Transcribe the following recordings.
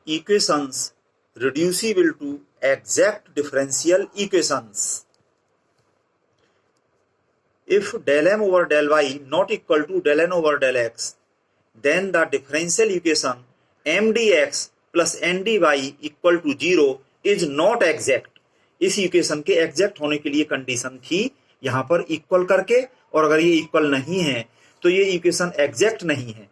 equations reducible to exact differential equations. If del m over del y not equal to del n over del x, then the differential equation m dx plus n dy equal to 0 is not exact. इस equation के exact होने के लिए condition थी यहाँ पर equal करके, और अगर ये इक्वल नहीं है तो ये इक्वेशन एग्जैक्ट नहीं है.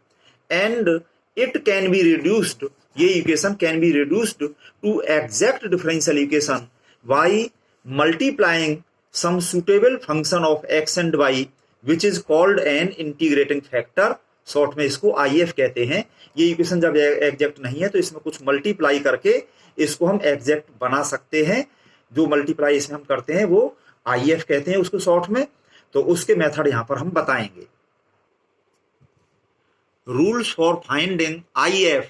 And it can be reduced, ये equation can be reduced to exact differential equation y multiplying some suitable function of x and y which is called an integrating factor. Short में इसको IF कहते हैं. ये equation जब exact नहीं है तो इसमें कुछ मल्टीप्लाई करके इसको हम एग्जैक्ट बना सकते हैं. जो मल्टीप्लाई इसमें हम करते हैं वो IF कहते हैं उसको शॉर्ट में. तो उसके मेथड यहां पर हम बताएंगे. Rules for finding IF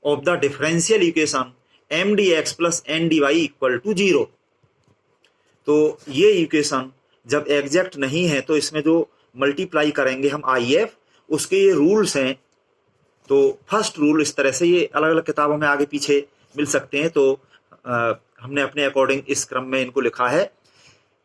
of the differential equation m dx plus n dy equal to 0. तो ये इक्वेशन जब एग्जैक्ट नहीं है तो इसमें जो मल्टीप्लाई करेंगे हम IF, उसके ये रूल्स हैं. तो फर्स्ट रूल इस तरह से, ये अलग अलग किताबों में आगे पीछे मिल सकते हैं, तो हमने अपने अकॉर्डिंग इस क्रम में इनको लिखा है.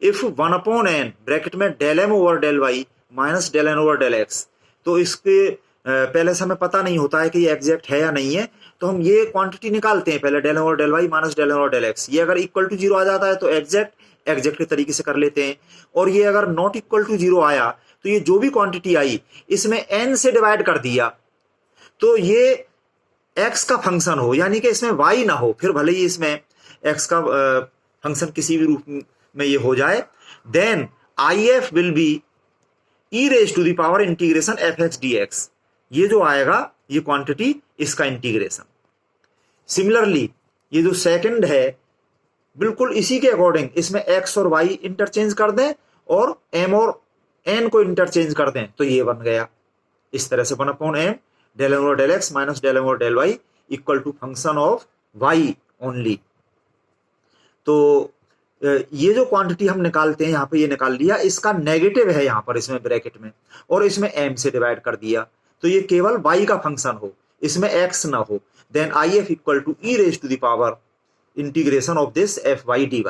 इफ 1/n ब्रैकेट में del m over del y minus del n over del x, तो इसके पहले से हमें पता नहीं होता है कि ये एग्जैक्ट है या नहीं है, तो हम ये क्वांटिटी निकालते हैं पहले del m over del y minus del n over del x. ये अगर इक्वल टू 0 आ जाता है तो एग्जैक्ट के तरीके से कर लेते हैं. और ये अगर नॉट इक्वल टू 0 आया तो ये जो भी क्वांटिटी आई इसमें n से डिवाइड कर दिया, तो ये x का फंक्शन हो, यानी कि इसमें y ना हो, फिर भले ही इसमें x का फंक्शन किसी भी रूप में ये हो जाए, then IF will be e raise to the power integration fx dx. ये जो आएगा ये क्वांटिटी, इसका इंटीग्रेशन. सिमिलरली ये जो सेकंड है बिल्कुल इसी के अकॉर्डिंग इसमें x और y इंटरचेंज कर दें और m और n को इंटरचेंज कर दें, तो ये बन गया इस तरह से 1/m del m over del x minus del m over del y equal to function of y only. तो ये जो क्वांटिटी हम निकालते हैं यहाँ पे, ये निकाल लिया, इसका नेगेटिव है यहाँ पर इसमें ब्रैकेट में, और इसमें m से डिवाइड कर दिया, तो ये केवल y का फंक्शन हो, इसमें x ना हो. Then IF equal to e raise to the power integration of this fy dy.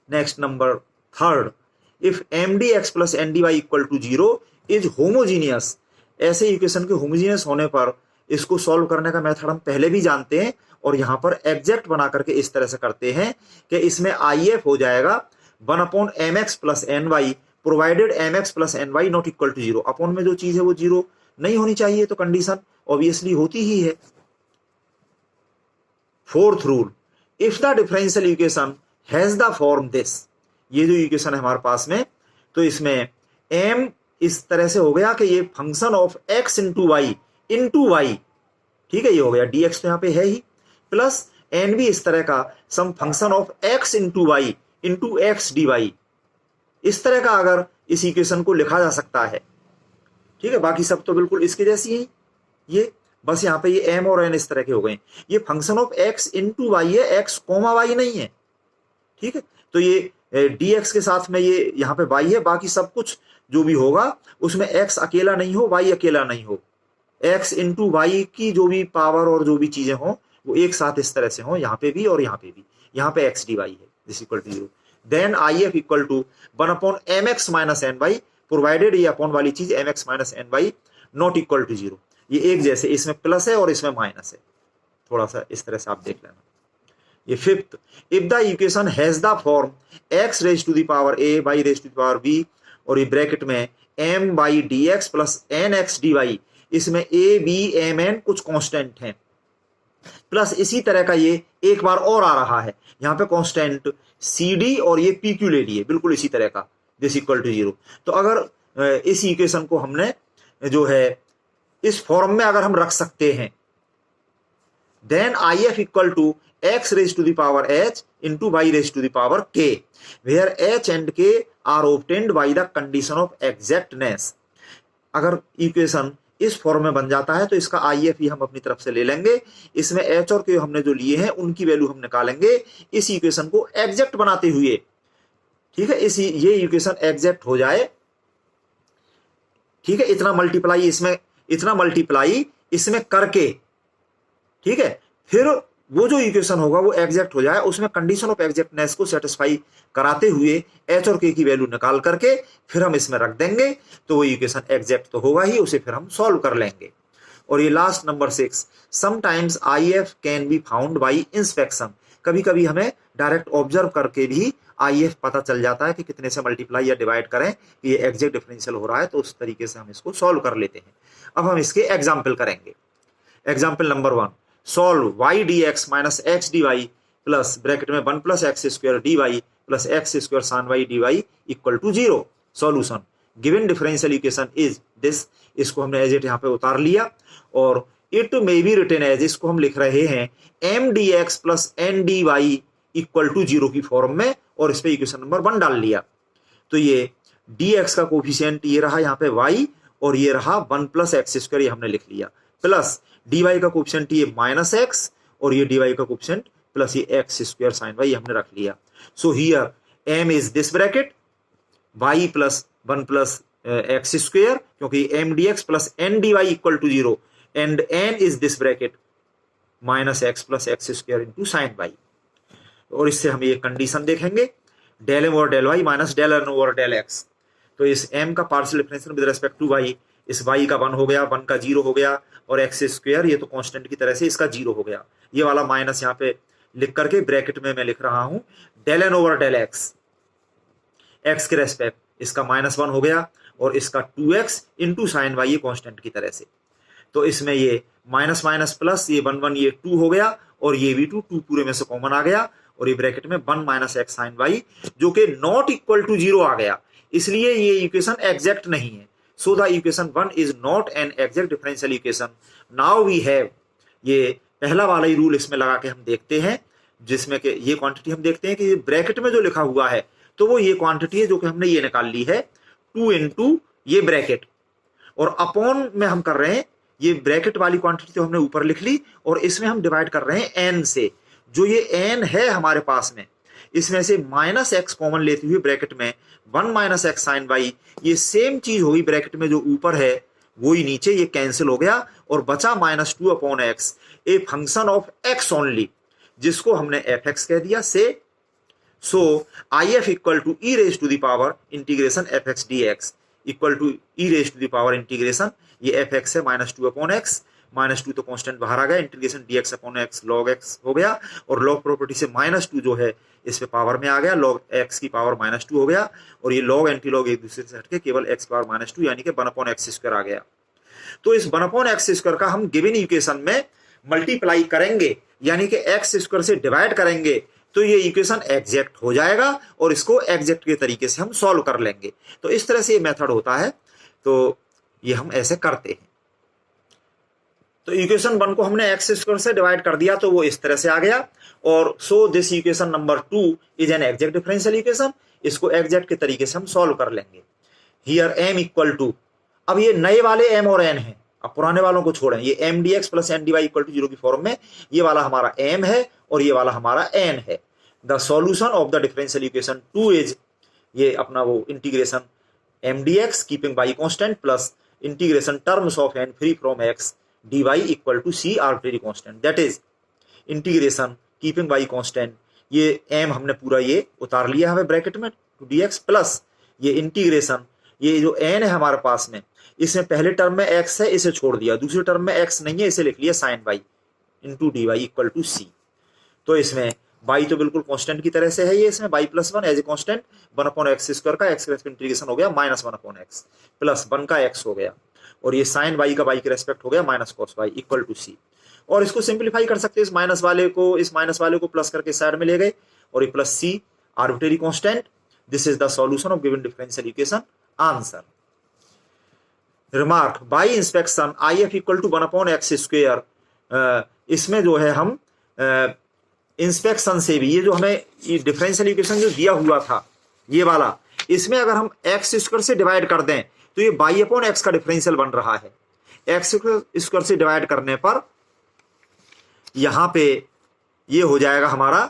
Next number third, if m dx plus n dy equal to 0 is homogeneous. ऐसे इक्वेशन के homogeneous होने पर इसको solve करने का method हम पहले भी जानते हैं, और यहां पर एग्जैक्ट बना करके इस तरह से करते हैं कि इसमें IF हो जाएगा 1/mx plus ny provided mx plus ny not equal to 0. Upon में जो चीज है वो 0 नहीं होनी चाहिए, तो कंडीशन ऑब्वियसली होती ही है. Fourth rule, if the differential equation has the form this. ये जो इक्वेशन है हमारे पास में, तो इसमें m इस तरह से हो गया कि ये function of x into y, ठीक है, ये हो गया dx तो यहाँ पे है ही, प्लस n भी इस तरह का some function of x into y into x d y. इस तरह का अगर इस इक्वेशन को लिखा जा सकता है, ठीक है. बाकी सब तो बिल्कुल इसके जैसी है, ये बस यहाँ पे ये m और n इस तरह के हो गए. ये function of x into y है, x कोमा वाई नहीं है, ठीक है. तो ये dx के साथ में ये यहाँ पे y है, बाकी सब कुछ जो भी होगा उसमें x अकेला नहीं हो, y अकेला नहीं हो, x इंटू वाई की जो भी पावर और जो भी चीजें हों वो एक साथ इस तरह से हों, यहाँ पे भी और यहाँ पे भी. यहाँ पे x dy है this equal to 0. Then IF equal to 1/mx minus ny provided ये अपॉन वाली चीज mx minus ny not equal to 0. ये एक जैसे, इसमें प्लस है और इसमें माइनस है, थोड़ा सा इस तरह से आप देख लेना. ये fifth, if the equation has the form x raise to the power a y raise to the power b, और ये ब्रैकेट में m by dx plus nx dy, इसमें a b m n कुछ कांस्टेंट हैं, plus इसी तरह का ये एक बार और आ रहा है यहाँ पे कांस्टेंट cd, और ये pq ले लिए बिल्कुल इसी तरह का, दिस इक्वल टू 0. तो अगर इस इक्वेशन को हमने जो है इस फॉर्म में अगर हम रख सकते हैं, then IF equal to x raise to the power h into y raise to the power k, where h and k are obtained by the condition of exactness. अगर इक्वेशन इस फॉर्म में बन जाता है तो इसका IF ही हम अपनी तरफ से ले लेंगे, इसमें h और k हमने जो लिए हैं उनकी वैल्यू हम निकालेंगे इस इक्वेशन को एग्जैक्ट बनाते हुए, ठीक है. ये इक्वेशन एग्जैक्ट हो जाए, ठीक है. इतना मल्टीप्लाई इसमें करके ठीक है। फिर वो जो इक्वेशन होगा वो एग्जैक्ट हो जाए, उसमें कंडीशन ऑफ एग्जैक्टनेस को सेटिस्फाई कराते हुए एच और के की वैल्यू निकाल करके फिर हम इसमें रख देंगे, तो वो इक्वेशन एग्जैक्ट तो होगा ही, उसे फिर हम सॉल्व कर लेंगे। और ये last number 6, sometimes I F can be found by inspection. कभी कभी हमें डायरेक्ट ऑब्जर्व करके भी आई एफ पता चल जाता है कि कितने से मल्टीप्लाई या डिवाइड करें कि ये एग्जैक्ट डिफरेंशियल हो रहा है, तो उस तरीके से हम इसको सॉल्व कर लेते हैं। अब हम इसके एग्जाम्पल करेंगे। Example number 1, solve y dx minus x d y plus bracket में 1 plus x square d y plus x square sine y d y equal to 0। Solution given differential equation is this. इसको हमने as it यहाँ पे उतार लिया, और it may be written as, इसको हम लिख रहे हैं m d x plus n d y equal to 0 की फॉर्म में, और इस पे इक्वेशन नंबर 1 डाल लिया। तो ये dx का कोफिशिएंट ये रहा यहाँ पे y, और ये रहा 1 प्लस एक्स स्क्वायर, ये हमने लिख लिया, प्लस dy का कोफिशिएंट ये माइनस एक्स, और ये dy का कोफिशिएंट प्लस ये एक्स स्क्वायर साइन y, हमने रख लिया। So here m is this bracket, y plus 1 plus x square, क्योंकि m dx plus n dy equal to 0, and n is this bracket minus x plus x square into sine y। और इससे हम ये condition देखेंगे, del m over del Y minus del n over del x. तो इस m का partial differential with respect to y, इस y का 1 हो गया, 1 का 0 हो गया, और एक्स स्क्वायर ये तो कांस्टेंट की तरह से इसका 0 हो गया। ये वाला माइनस यहाँ पे लिख करके ब्रैकेट में मैं लिख रहा हूं del n over del x, x के रेस्पेक्ट इसका -1 हो गया, और इसका 2x इंटू साइन वाई, ये कांस्टेंट की तरह से। तो इसमें ये माइनस माइनस प्लस, ये 1 1 ये 2 हो गया, और ये भी 2 पूरे में से कॉमन आ गया, और ये ब्रैकेट में 1 माइनस एक्स साइन वाई, जो कि नॉट इक्वल टू 0 आ गया, इसलिए ये इक्वेशन एग्जैक्ट नहीं है। So the equation 1 is not an exact differential equation. Now we have, ये पहला वाला ही रूल इसमें लगा के हम देखते हैं, जिसमें कि ये क्वांटिटी हम देखते हैं कि ब्रैकेट में जो लिखा हुआ है, तो वो ये क्वांटिटी है जो कि हमने ये निकाल ली है 2 इंटू ये ब्रैकेट, और अपॉन में हम कर रहे हैं, ये ब्रैकेट वाली क्वांटिटी तो हमने ऊपर लिख ली, और इसमें हम डिवाइड कर रहे हैं n से। जो ये n है हमारे पास में, इसमें से माइनस एक्स कॉमन लेते हुए ब्रैकेट में 1 माइनस एक्स साइन वाई, ये सेम चीज होगी ब्रैकेट में जो ऊपर है वो ही नीचे, ये कैंसिल हो गया, और बचा -2 upon x, a function of x only, जिसको हमने एफ एक्स कह दिया से। So I F equal to e raise to the power integration f x d x equal to e raise to the power integration, ये f x है -2 upon x, -2 तो constant बाहर आ गया, integration dx upon x log x हो गया, और log property से -2 जो है इस पे पावर में आ गया, लॉग एक्स की पावर -2 हो गया, और ये लॉग एंटी लॉग एक दूसरे से हटके केवल एक्स की पावर -2 यानी कि 1 अपॉन एक्स स्क्वायर आ गया। तो इस 1 अपॉन एक्स स्क्वायर का हम गिवन इक्वेशन में मल्टीप्लाई करेंगे, यानी कि एक्स स्क्वायर से डिवाइड करेंगे, तो ये इक्वेशन एग्जैक्ट हो जाएगा, और इसको एग्जैक्ट के तरीके से हम सॉल्व कर लेंगे। तो इस तरह से ये मेथड होता है, तो ये हम ऐसे करते हैं। तो इक्वेशन 1 को हमने एक्स स्क्वायर से डिवाइड कर दिया, तो वो इस तरह से आ गया, और so this equation number 2 is an exact differential equation. इसको एग्जैक्ट के तरीके से हम सॉल्व कर लेंगे। हियर m इक्वल टू, अब ये नए वाले m और n हैं, अब पुराने वालों को छोड़ें, ये m dx plus n dy equal to 0 की फॉर्म में, ये वाला हमारा m है और ये वाला हमारा n है। The solution of the differential equation 2 is, ये अपना वो integration m dx keeping y constant plus integration terms of n free from x dy equal to c arbitrary constant, that is integration keeping y constant, ये m हमने पूरा ये उतार लिया है ब्रैकेट में dx प्लस ये इंटीग्रेशन, ये जो n है हमारे पास में, इसमें पहले टर्म में x है, इसे छोड़ दिया, दूसरे टर्म में x नहीं है, इसे लिख लिया sine y into d y equal to c। तो इसमें y तो बिल्कुल कांस्टेंट की तरह से है, ये इसमें y plus 1 as a constant, 1 upon x square का x का इंटीग्रेशन हो गया -1 अपॉन x प्लस 1 का x हो गया, और ये साइन y का y के रेस्पेक्ट हो गया minus cos y equal to c। और इसको सिंप्लीफाई कर सकते हैं, इस माइनस वाले को प्लस करके साइड में ले गए, और ये plus c arbitrary constant. This is the solution of given differential equation, answer. Remark, by inspection I F equal to 1 upon x square, इसमें जो है हम इंस्पेक्शन से भी, ये जो हमें ये डिफरेंशियल इक्वेशन जो दिया हुआ था ये वाला, इसमें अगर हम एक्स स्क्वायर से डिवाइड कर दें तो ये बाई अपॉन एक्स का डिफरेंशियल बन रहा है। एक्स स्क्वायर से डिवाइड करने पर यहां पे ये हो जाएगा हमारा,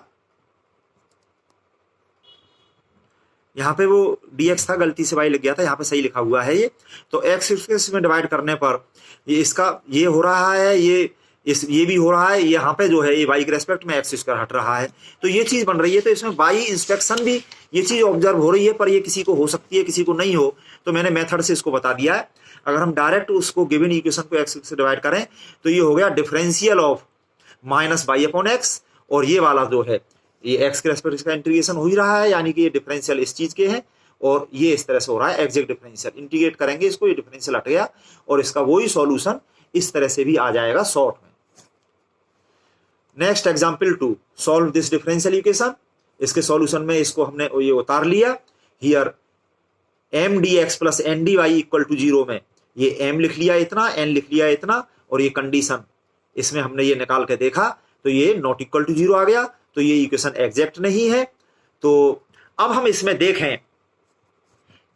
यहां पे वो dx था, गलती से y लग गया था, यहां पे सही लिखा हुआ है ये। तो एक्स स्क्वायर में डिवाइड करने पर ये इसका ये हो रहा है, ये ये भी हो रहा है, यहाँ पे जो है ये y के रेस्पेक्ट में x स्क्वायर हट रहा है, तो ये चीज बन रही है। तो इसमें बाई इंस्पेक्शन भी ये चीज ऑब्जर्व हो रही है, पर ये किसी को हो सकती है, किसी को नहीं हो, तो मैंने मेथड से इसको बता दिया है। अगर हम डायरेक्ट उसको गिवन इक्वेशन को x से डिवाइड करें तो ये हो गया differential of minus by upon x, और ये वाला जो है ये x के रेस्पेक्ट इसका इंटीग्रेशन हो ही रहा है, यानी कि ये डिफरेंशियल इस चीज के हैं, और ये इस तरह से हो रहा है एग्जैक्ट डिफरेंशियल। इंटीग्रेट करेंगे इसको, ये डिफरेंशियल हट गया, और इसका वही सॉल्यूशन इस तरह से भी आ जाएगा शॉर्ट में। Next example 2, solve this differential equation. इसके सॉल्यूशन में इसको हमने ये उतार लिया। Here m d x plus n d y equal to 0 में ये एम लिख लिया इतना, एन लिख लिया इतना, और ये कंडीशन इसमें हमने ये निकाल के देखा तो ये नॉट इक्वल टू 0 आ गया, तो ये इक्वेशन एग्जैक्ट नहीं है। तो अब हम इसमें देखें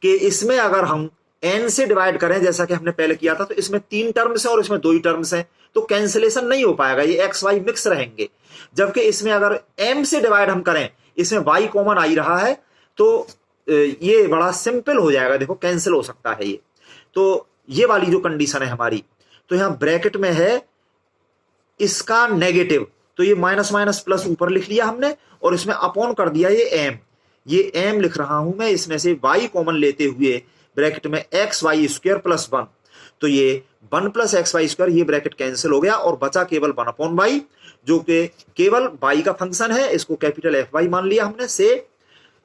कि इसमें अगर हम n से डिवाइड करें जैसा कि हमने पहले किया था, तो इसमें 3 टर्म्स हैं और इसमें 2 ही टर्म्स हैं, तो कैंसिलेशन नहीं हो पाएगा, ये x y मिक्स रहेंगे। जबकि इसमें अगर m से डिवाइड हम करें, इसमें y कॉमन आ ही रहा है, तो ये बड़ा सिंपल हो जाएगा, देखो कैंसिल हो सकता है ये। तो ये वाली जो कंडीशन है हमारी, तो यहां ब्रैकेट में है इसका नेगेटिव, तो ये माइनस माइनस प्लस ऊपर लिख लिया हमने, और इसमें अपॉन कर दिया ये m लिख रहा हूं मैं, इसमें से y कॉमन लेते हुए ब्रैकेट में एक्स वाई स्क्वायर प्लस 1, तो ये 1 प्लस एक्स वाई स्क्वायर, ये ब्रैकेट कैंसिल हो गया और बचा केवल 1 अपॉन वाई, जो कि केवल y का फंक्शन है, इसको कैपिटल एफ वाई मान लिया हमने से।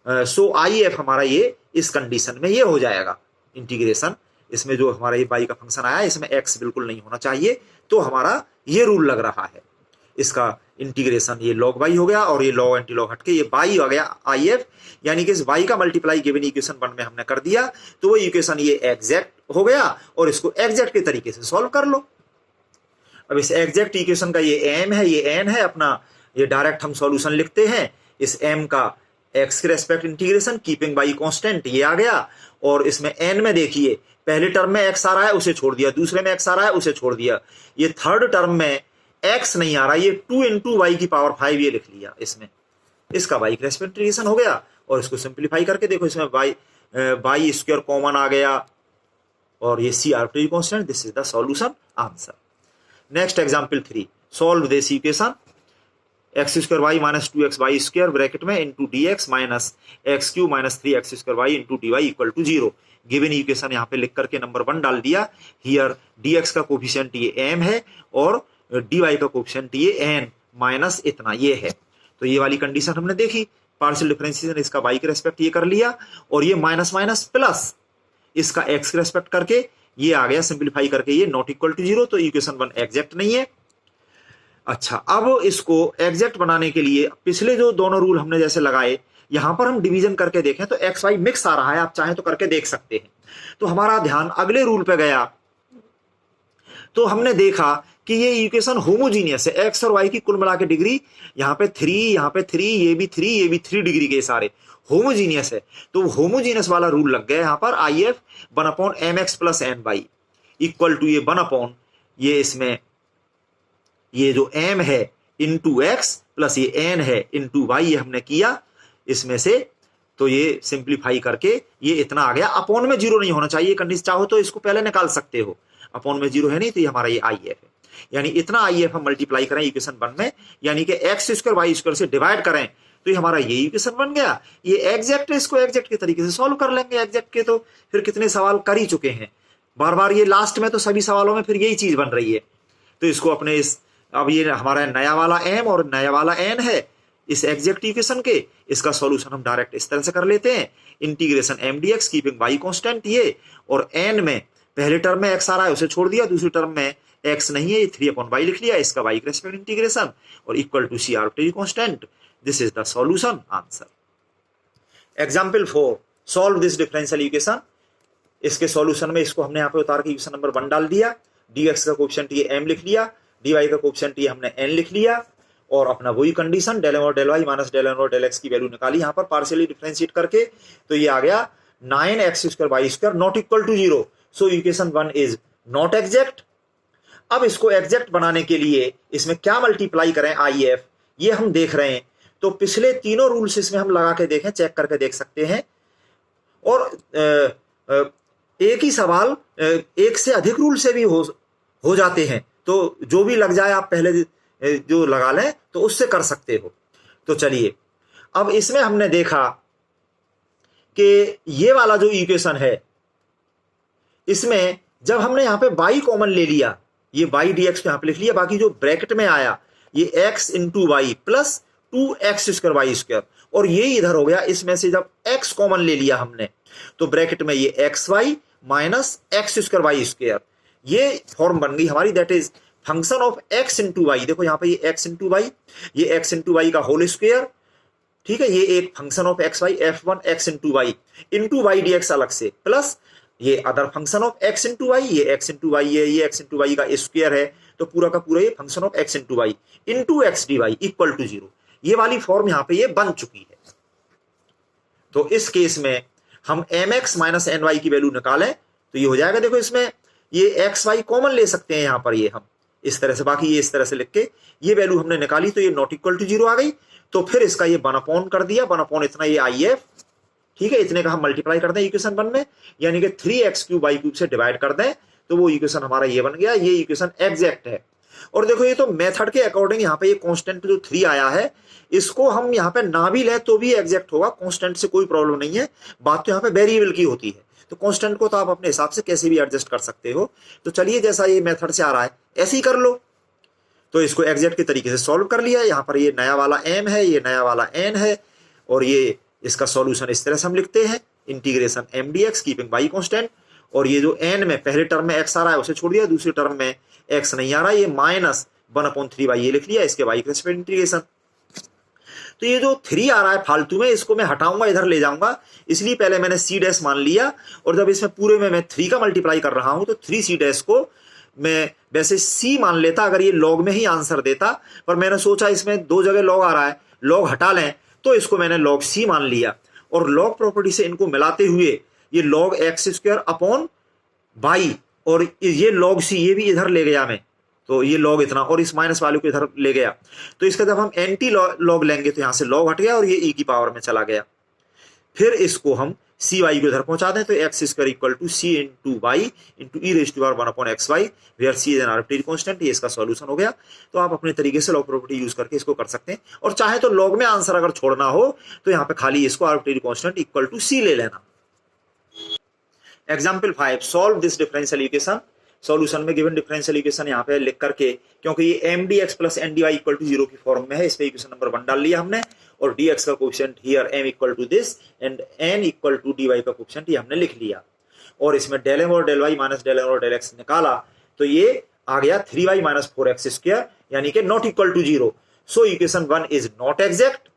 सो आई एफ हमारा ये इस कंडीशन में ये हो जाएगा इंटीग्रेशन। इसमें जो हमारा ये y का फंक्शन आया, इसमें x बिल्कुल नहीं होना चाहिए, तो हमारा ये रूल लग रहा है। इसका इंटीग्रेशन ये log y हो गया, और ये log एंटी log हटके ये y हो गया आई एफ, यानी कि इस y का मल्टीप्लाई गिवन इक्वेशन 1 में हमने कर दिया, तो वो इक्वेशन ये एग्जैक्ट हो गया, और इसको एग्जैक्ट के तरीके से सॉल्व कर लो। अब इस एग्जैक्ट इक्वेशन का ये m है, ये n है अपना, ये डायरेक्ट हम सॉल्यूशन लिखते हैं। इस m का x के respect integration keeping by constant ये आ गया, और इसमें n में देखिए पहले टर्म में x आ रहा है उसे छोड़ दिया, दूसरे में x आ रहा है उसे छोड़ दिया, ये थर्ड टर्म में x नहीं आ रहा, ये 2 इंटू वाई की पावर 5 ये लिख लिया इसमें, इसका y के रेस्पेक्ट इंटीग्रेशन हो गया। और इसको सिंप्लीफाई करके देखो, इसमें y स्क्वायर कॉमन आ गया, और ये c arbitrary constant, this is the solution answer. Next example 3, solve this equation x square y minus 2x y square bracket में into d x minus x q minus 3x square y into d y equal to 0। Given equation यहाँ पे लिख करके number 1 डाल दिया। Here dx का coefficient ये m है, और dy का कोफिशिएंट ये n माइनस इतना ये है। तो ये वाली कंडीशन हमने देखी, पार्शियल डिफरेंशिएशन इसका y के रेस्पेक्ट ये कर लिया, और ये माइनस माइनस प्लस इसका x के रेस्पेक्ट करके ये आ गया, सिंप्लीफाई करके ये नॉट इक्वल टू 0, तो इक्वेशन 1 एग्जैक्ट नहीं है। अच्छा, अब इसको एग्जैक्ट बनाने के लिए पिछले जो दोनों रूल हमने जैसे लगाए, यहां पर हम डिवीजन करके देखें तो एक्स वाई मिक्स आ रहा है, आप चाहें तो करके देख सकते हैं। तो हमारा ध्यान अगले रूल पे गया, तो हमने देखा कि ये इक्वेशन होमोजीनियस है, एक्स और वाई की कुल मिला के डिग्री यहाँ पे 3, यहाँ पे 3, ये भी 3, ये भी 3 डिग्री के सारे होमोजीनियस है। तो होमोजीनियस वाला रूल लग गया यहाँ पर, I F 1 upon m x plus n y equal to ये 1 अपॉन ये इसमें ये जो m है इंटू एक्स प्लस ये n है इंटू वाई, ये हमने किया इसमें से, तो ये सिंप्लीफाई करके ये इतना आ गया। अपॉन में 0 नहीं होना चाहिए कंडीशन, चाहो तो इसको पहले निकाल सकते हो, अपॉन में 0 है नहीं, तो ये हमारा ये आई एफ है, यानी इतना आई एफ हम मल्टीप्लाई करें इक्वेशन 1 में, यानी कि एक्स स्क्वायर वाई स्क्वायर से डिवाइड करें, तो ये हमारा ये इक्वेशन बन गया। ये एग्जैक्ट है, इसको एग्जैक्ट के तरीके से सॉल्व कर लेंगे। एग्जैक्ट के तो फिर कितने सवाल कर ही चुके हैं बार बार, ये लास्ट में तो सभी सवालों में फिर यही चीज बन रही है। तो इसको अपने इस, अब ये हमारा नया वाला m और नया वाला n है इस एग्जैक्ट इक्वेशन के, इसका सॉल्यूशन हम डायरेक्ट इस तरह से कर लेते हैं, integration m dx keeping y constant ये, और n में पहले टर्म में x आ रहा है उसे छोड़ दिया, दूसरी टर्म में x नहीं है, ये 3 अपॉन y लिख लिया, इसका y के रेस्पेक्ट इंटीग्रेशन, और equal to c arbitrary constant, this is the solution answer. Example 4, solve this differential equation. इसके सॉल्यूशन में इसको हमने यहाँ पे उतार के इक्वेशन नंबर 1 डाल दिया, dx का कोएफिशिएंट ये m लिख लिया, dy का कोएफिशिएंट ये हमने n लिख लिया, और अपना वही कंडीशन डेल m और del y minus del n और डेल x की वैल्यू निकाली यहाँ पर पार्शियली डिफरेंशिएट करके, तो ये आ गया 9x square y square not equal to 0। So equation 1 is not exact. अब इसको एग्जैक्ट बनाने के लिए इसमें क्या मल्टीप्लाई करें आई एफ, ये हम देख रहे हैं। तो पिछले तीनों रूल्स इसमें हम लगा के देखें, चेक करके देख सकते हैं, और एक ही सवाल एक से अधिक रूल से भी हो जाते हैं, तो तो जो भी लग जाए आप पहले जो लगा लें तो उससे कर सकते हो। तो चलिए, अब इसमें हमने देखा कि ये वाला जो इक्वेशन है, इसमें जब हमने यहां पे y कॉमन ले लिया, ये y dx यहां पे लिख लिया, बाकी जो ब्रैकेट में आया ये x into y plus 2x square y square, और ये इधर हो गया। इसमें से जब x कॉमन ले लिया हमने तो ब्रैकेट में ये x y minus x square y square, ये फॉर्म बन गई हमारी, that is function of x into y. देखो यहां पे ये x इंटू वाई, ये x इंटू वाई का होल स्क्वायर, ठीक है, ये एक function of x y f1 x into y into y d x अलग से, प्लस ये other function of x into y, ये x इंटू वाई है, ये x इंटू वाई का स्क्वायर है, तो पूरा का पूरा ये function of x into y into x d y equal to 0। ये वाली फॉर्म यहां पे ये बन चुकी है। तो इस केस में हम mx माइनस एन वाई की वैल्यू निकालें तो ये हो जाएगा। देखो इसमें ये एक्स वाई कॉमन ले सकते हैं यहां पर, ये हम इस तरह से, बाकी ये इस तरह से लिख के ये वैल्यू हमने निकाली तो ये नॉट इक्वल टू 0 आ गई। तो फिर इसका ये 1 अपॉन कर दिया, 1 अपॉन इतना ये IF, ठीक है, इतने का हम मल्टीप्लाई कर दें इक्वेशन 1 में, यानी कि 3x क्यूब वाई क्यूब से डिवाइड कर दें तो वो इक्वेशन हमारा ये बन गया। ये इक्वेशन एग्जैक्ट है। और देखो ये तो मेथड के अकॉर्डिंग यहाँ पे ये कांस्टेंट जो 3 आया है, इसको हम यहाँ पे ना भी लें तो भी एग्जैक्ट होगा, कांस्टेंट से कोई प्रॉब्लम नहीं है। बात तो यहाँ पे वेरिएबल की होती है, तो कांस्टेंट को तो आप अपने हिसाब से कैसे भी एडजस्ट कर सकते हो। तो चलिए, जैसा ये मेथड से आ रहा है ऐसे ही कर लो। तो इसको एग्जैक्ट के तरीके से सॉल्व कर लिया। यहाँ पर ये नया वाला m है, ये नया वाला n है, और ये इसका सॉल्यूशन इस तरह से हम लिखते हैं, integration m dx keeping y constant. और ये जो n में पहले टर्म में x आ रहा है उसे छोड़ दिया, दूसरे टर्म में x नहीं आ रहा, ये माइनस 1/3 ये लिख लिया, इसके y के रिस्पेक्ट इंटीग्रेशन। तो ये जो 3 आ रहा है फालतू में, इसको मैं हटाऊंगा, इधर ले जाऊंगा, इसलिए पहले मैंने c डैश मान लिया। और जब इसमें पूरे में मैं 3 का मल्टीप्लाई कर रहा हूं तो 3c डैश को मैं वैसे c मान लेता अगर ये लॉग में ही आंसर देता, पर मैंने सोचा इसमें 2 जगह लॉग आ रहा है, लॉग हटा लें, तो इसको मैंने लॉग c मान लिया। और लॉग प्रॉपर्टी से इनको मिलाते हुए ये log x square upon y, और ये लॉग c ये भी इधर ले गया मैं, तो ये लॉग इतना, और इस माइनस वाले को इधर ले गया। तो इसका जब हम एंटी लॉग लेंगे तो यहां से लॉग हट गया और ये e की पावर में चला गया। फिर इसको हम सी वाई को इधर पहुंचा दें तो x square equal to c into y into e raise to power 1 upon x y, where c is an arbitrary constant. ये इसका सॉल्यूशन हो गया। तो आप अपने तरीके से लॉग प्रॉपर्टी यूज करके इसको कर सकते हैं, और चाहे तो लॉग में आंसर अगर छोड़ना हो तो यहाँ पे खाली इसको arbitrary constant equal to c ले लेना। Example 5, solve this differential equation. Solution में गिवन डिफरेंशियल इक्वेशन यहाँ पे लिख करके, क्योंकि ये m d x plus n d y equal to 0 की फॉर्म में है, इस पे इक्वेशन नंबर 1 डाल लिया हमने, और dx का coefficient here m equal to this and n equal to dy का कोएफिशिएंट ये हमने लिख लिया। और इसमें डेल m और del y minus del n और डेल x निकाला तो ये आ गया 3y माइनस 4x स्क्वायर, यानी कि not equal to 0। So equation 1 is not exact.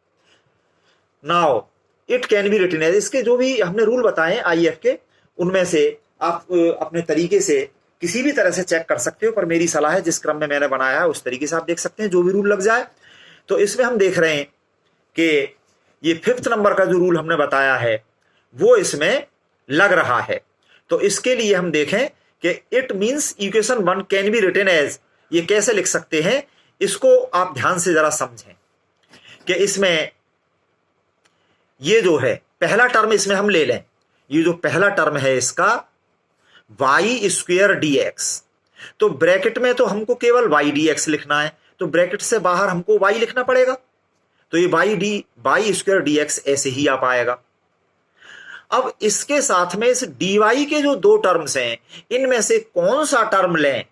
Now it can be written as, इसके जो भी हमने रूल बताए IF के, उनमें से आप अपने तरीके से किसी भी तरह से चेक कर सकते हो, पर मेरी सलाह है जिस क्रम में मैंने बनाया है उस तरीके से आप देख सकते हैं, जो भी रूल लग जाए। तो इसमें हम देख रहे हैं कि ये 5th नंबर का जो रूल हमने बताया है वो इसमें लग रहा है। तो इसके लिए हम देखें कि it means equation 1 can be written as, ये कैसे लिख सकते हैं, इसको आप ध्यान से जरा समझें कि इसमें ये जो है पहला टर्म इसमें हम ले लें, ये जो पहला टर्म है इसका y स्क्वायर dx, तो ब्रैकेट में तो हमको केवल y dx लिखना है, तो ब्रैकेट से बाहर हमको y लिखना पड़ेगा, तो ये y स्क्वायर dx ऐसे ही आ पाएगा। अब इसके साथ में इस dy के जो 2 टर्म्स हैं, इनमें से कौन सा टर्म लें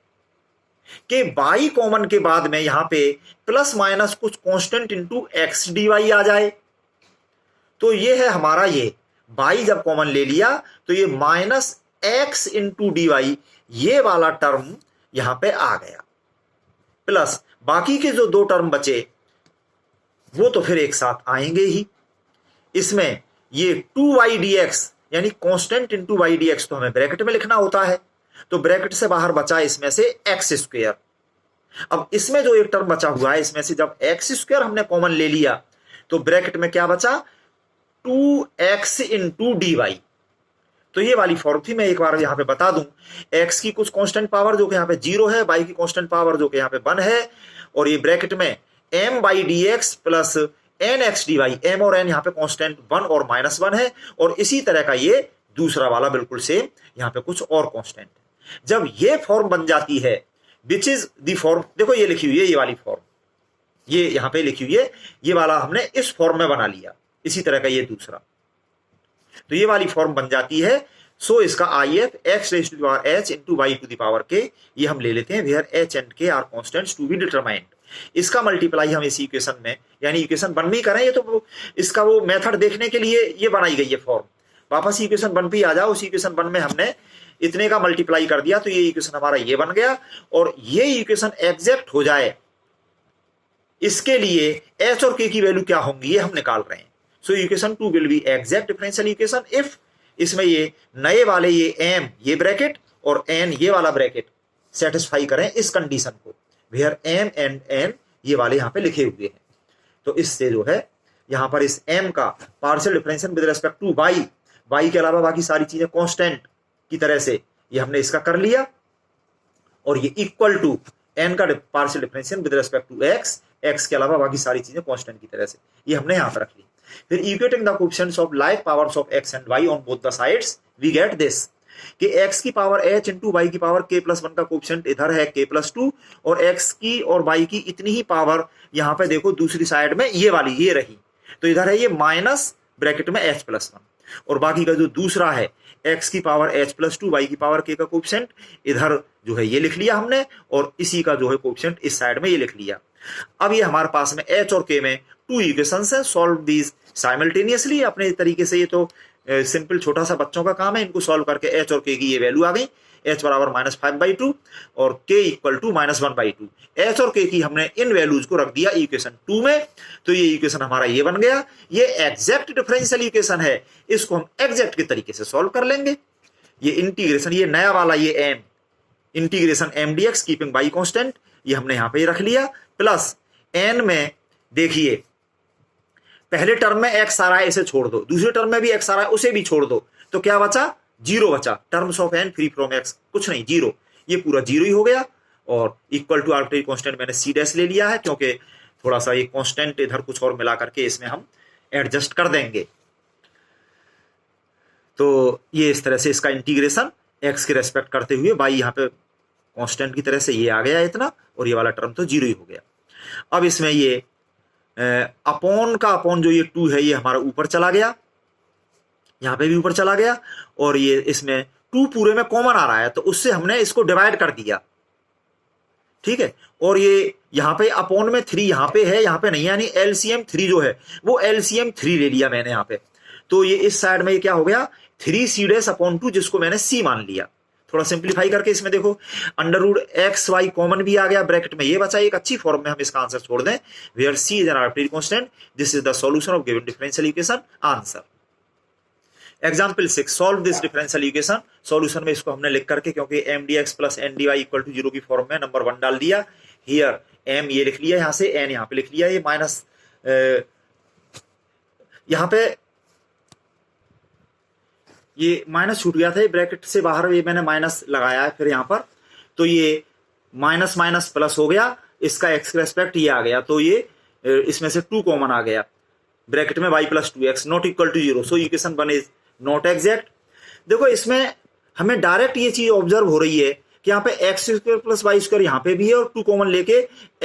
कि y कॉमन के बाद में यहां पे प्लस माइनस कुछ कांस्टेंट इंटू एक्स डी आ जाए। तो ये है हमारा, ये y जब कॉमन ले लिया तो ये minus x into d y, ये वाला टर्म यहां पे आ गया, प्लस बाकी के जो 2 टर्म बचे वो तो फिर एक साथ आएंगे ही। इसमें ये 2y dx यानी कांस्टेंट इंटू y dx तो हमें ब्रैकेट में लिखना होता है, तो ब्रैकेट से बाहर बचा इसमें से x स्क्वायर। अब इसमें जो एक टर्म बचा हुआ है, इसमें से जब x स्क्वायर हमने कॉमन ले लिया तो ब्रैकेट में क्या बचा, 2x इंटू डी वाई। तो ये वाली फॉर्म थी, मैं एक बार यहां पे बता दूं, x की कुछ कांस्टेंट पावर जो कि यहां पे 0 है, y की कांस्टेंट पावर जो कि यहां पे 1 है, और ये ब्रैकेट में m by d x plus n x d y, m और n यहाँ पे कांस्टेंट 1 और -1 है, और इसी तरह का ये दूसरा वाला बिल्कुल सेम यहाँ पे कुछ और कांस्टेंट है। जब ये फॉर्म बन जाती है विच इज द फॉर्म, देखो ये लिखी हुई है, ये वाली फॉर्म, ये यहां पे लिखी हुई है, ये वाला हमने इस फॉर्म में बना लिया, इसी तरह का ये दूसरा, तो ये वाली फॉर्म बन जाती है। सो इसका I F x raise to the power h into y to the power k, ये हम ले लेते हैं where h and k are constants to be determined. इसका मल्टीप्लाई हम इस इक्वेशन में, यानी इक्वेशन 1 में ही करें, ये तो इसका वो मेथड देखने के लिए ये बनाई गई है फॉर्म। वापस इक्वेशन 1 पे ही आ जाओ, उस इक्वेशन 1 में हमने इतने का मल्टीप्लाई कर दिया, तो ये इक्वेशन हमारा ये बन गया, और ये इक्वेशन एग्जैक्ट हो जाए इसके लिए एच और के की वैल्यू क्या होंगी ये हम निकाल रहे हैं। So equation 2 will be exact differential equation if, इसमें ये नए वाले ये एम ये ब्रैकेट और एन ये वाला ब्रैकेट सेटिस्फाई करें इस कंडीशन को, वेयर एम एंड एन ये वाले यहां पे लिखे हुए हैं। तो इससे जो है यहां पर इस एम का partial differential with respect to y, y के अलावा बाकी सारी चीजें कांस्टेंट की तरह से ये हमने इसका कर लिया, और ये इक्वल टू एन का partial differential with respect to x, x के अलावा बाकी सारी चीजें कांस्टेंट की तरह से ये हमने यहां पर रख ली। फिर equating the coefficients of like powers of x and y on both the sides we get this, कि x की पावर h इंटू y की पावर k प्लस 1 का कोएफिशिएंट इधर है k प्लस 2, और x की और y की इतनी ही पावर यहाँ पे देखो दूसरी साइड में ये वाली ये रही, तो इधर है ये माइनस ब्रैकेट में h प्लस 1, और बाकी का जो दूसरा है x की पावर h प्लस 2 y की पावर k का कोएफिशिएंट इधर जो है ये लिख लिया हमने, और इसी का जो है कोएफिशिएंट इस साइड में ये लिख लिया। अब ये हमारे पास में h और k में 2 इक्वेशंस हैं, सॉल्व दीज साइमल्टेनियसली अपने तरीके से, ये तो सिंपल छोटा सा बच्चों का काम है, इनको सॉल्व करके h और k की ये वैल्यू आ गई, h बराबर -5/2 और k इक्वल टू -1/2। h और k की हमने इन वैल्यूज को रख दिया इक्वेशन 2 में, तो ये इक्वेशन हमारा ये बन गया। ये एग्जैक्ट डिफरेंशियल इक्वेशन है, इसको हम एग्जैक्ट के तरीके से सॉल्व कर लेंगे। ये इंटीग्रेशन, ये नया वाला ये m integration m dx keeping y constant, ये हमने यहां पे रख लिया, प्लस n में देखिए पहले टर्म में x आ रहा है, इसे छोड़ दो, दूसरे टर्म में भी x आ रहा है, उसे भी छोड़ दो, तो क्या बचा, 0 बचा। Terms of n free from x कुछ नहीं, 0, ये पूरा 0 ही हो गया, और इक्वल टू आर्बिट्रेरी कांस्टेंट मैंने c डैश ले लिया है, क्योंकि थोड़ा सा ये कांस्टेंट इधर कुछ और मिला करके इसमें हम एडजस्ट कर देंगे। तो ये इस तरह से इसका इंटीग्रेशन x के रेस्पेक्ट करते हुए y यहाँ पे कांस्टेंट की तरह से ये आ गया इतना, और ये वाला टर्म तो 0 ही हो गया। अब इसमें ये अपॉन का अपॉन जो ये 2 है ये हमारा ऊपर चला गया, यहां पे भी ऊपर चला गया, और ये इसमें 2 पूरे में कॉमन आ रहा है, तो उससे हमने इसको डिवाइड कर दिया, ठीक है। और ये यहां पे अपॉन में 3 यहां पे है, यहां पे नहीं, यानी एलसीएम 3 जो है वो एलसीएम 3 ले लिया मैंने यहां पे, तो ये इस साइड में ये क्या हो गया 3c/2, जिसको मैंने c मान लिया। थोड़ा सिंप्लीफाई करके इसमें देखो √xy कॉमन भी आ गया, ब्रैकेट में ये बचा, एक अच्छी फॉर्म में हम इसका आंसर छोड़ दें, where c is an arbitrary constant, this is the solution of given differential equation, answer. Example 6, solve this differential equation. Solution में इसको हमने लिख करके, क्योंकि m dx plus n dy equal to 0 की फॉर्म में नंबर 1 डाल दिया, हियर m ये लिख लिया, यहां से n यहां पे लिख लिया, ये माइनस यहां पे ये माइनस छूट गया था, ये ब्रैकेट से बाहर ये मैंने माइनस लगाया है फिर यहां पर, तो ये माइनस माइनस प्लस हो गया, इसका x रेस्पेक्ट ये आ गया, तो ये इसमें से 2 कॉमन आ गया, ब्रैकेट में y plus 2x not equal to 0, so equation 1 is not exact. देखो इसमें हमें डायरेक्ट ये चीज ऑब्जर्व हो रही है कि यहाँ पे x² प्लस y² यहाँ पे भी है, और 2 कॉमन लेके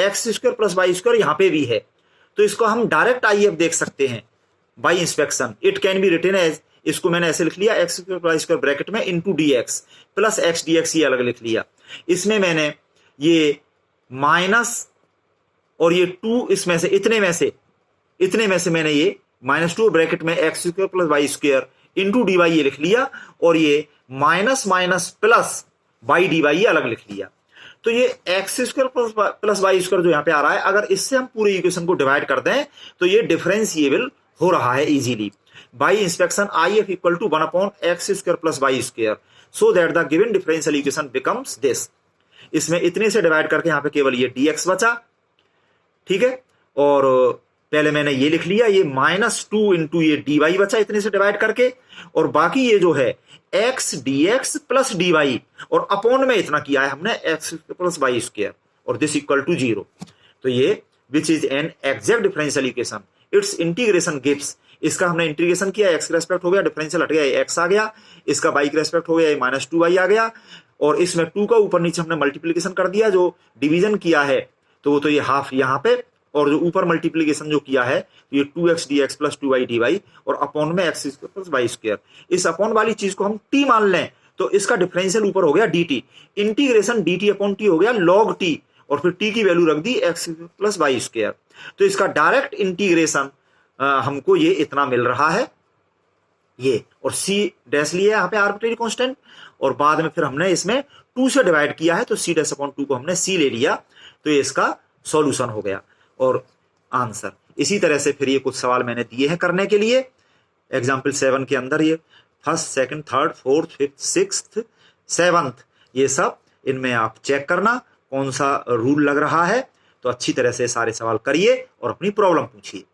x² प्लस y² यहाँ पे भी है, तो इसको हम डायरेक्ट IF देख सकते हैं by inspection. It can be written as, इसको मैंने ऐसे लिख लिया x² प्लस y² ब्रैकेट में into dx plus x dx ये अलग लिख लिया। इसमें मैंने ये माइनस और ये 2 इसमें से इतने में से मैंने ये -2 ब्रैकेट में x² plus y² into dy ये लिख लिया, और ये minus minus plus y dy ये अलग लिख लिया। तो ये x² प्लस y² जो यहाँ पे आ रहा है, अगर इससे हम पूरे इक्वेशन को डिवाइड कर दें तो ये डिफरेंशिएबल हो रहा है easily by inspection IF equal to 1/x² plus y², so that the given differential equation becomes this. इसमें इतने से डिवाइड करके यहाँ पे केवल ये dx बचा, ठीक है, और पहले मैंने ये लिख लिया, ये -2 इंटू ये dy बचा इतने से डिवाइड करके, और बाकी ये जो है x dx प्लस dy, और अपॉन में इतना किया है हमने x प्लस y², और दिस इक्वल टू 0। तो ये which is an exact differential equation it's integration gives, इसका हमने इंटीग्रेशन किया, एक्स के रेस्पेक्ट हो गया, डिफरेंशियल हट गया, एक्स आ गया, इसका वाई के रेस्पेक्ट हो गया, माइनस 2y आ गया, और इसमें 2 का ऊपर नीचे हमने मल्टीप्लीकेशन कर दिया, जो डिवीजन किया है तो वो तो ये हाफ यहाँ पे, और जो ऊपर मल्टीप्लीकेशन जो किया है तो ये 2x dx plus 2y dy, और अपॉन में x प्लस वाई स्क्वायर, इस अपॉन वाली चीज को हम t मान लें तो इसका डिफरेंशियल ऊपर हो गया dt, integration dt upon t हो गया log t, और फिर t की वैल्यू रख दी x प्लस वाई स्क्वायर, तो इसका डायरेक्ट इंटीग्रेशन हमको ये इतना मिल रहा है ये, और c डैश लिया यहाँ पे आर्बिट्रेरी कांस्टेंट, और बाद में फिर हमने इसमें 2 से डिवाइड किया है तो c डैश अपॉन 2 को हमने c ले लिया, तो ये इसका सॉल्यूशन हो गया और आंसर। इसी तरह से फिर ये कुछ सवाल मैंने दिए हैं करने के लिए एग्जाम्पल 7 के अंदर, ये first, second, third, fourth, fifth, sixth, seventh, ये सब इनमें आप चेक करना कौन सा रूल लग रहा है, तो अच्छी तरह से सारे सवाल करिए और अपनी प्रॉब्लम पूछिए।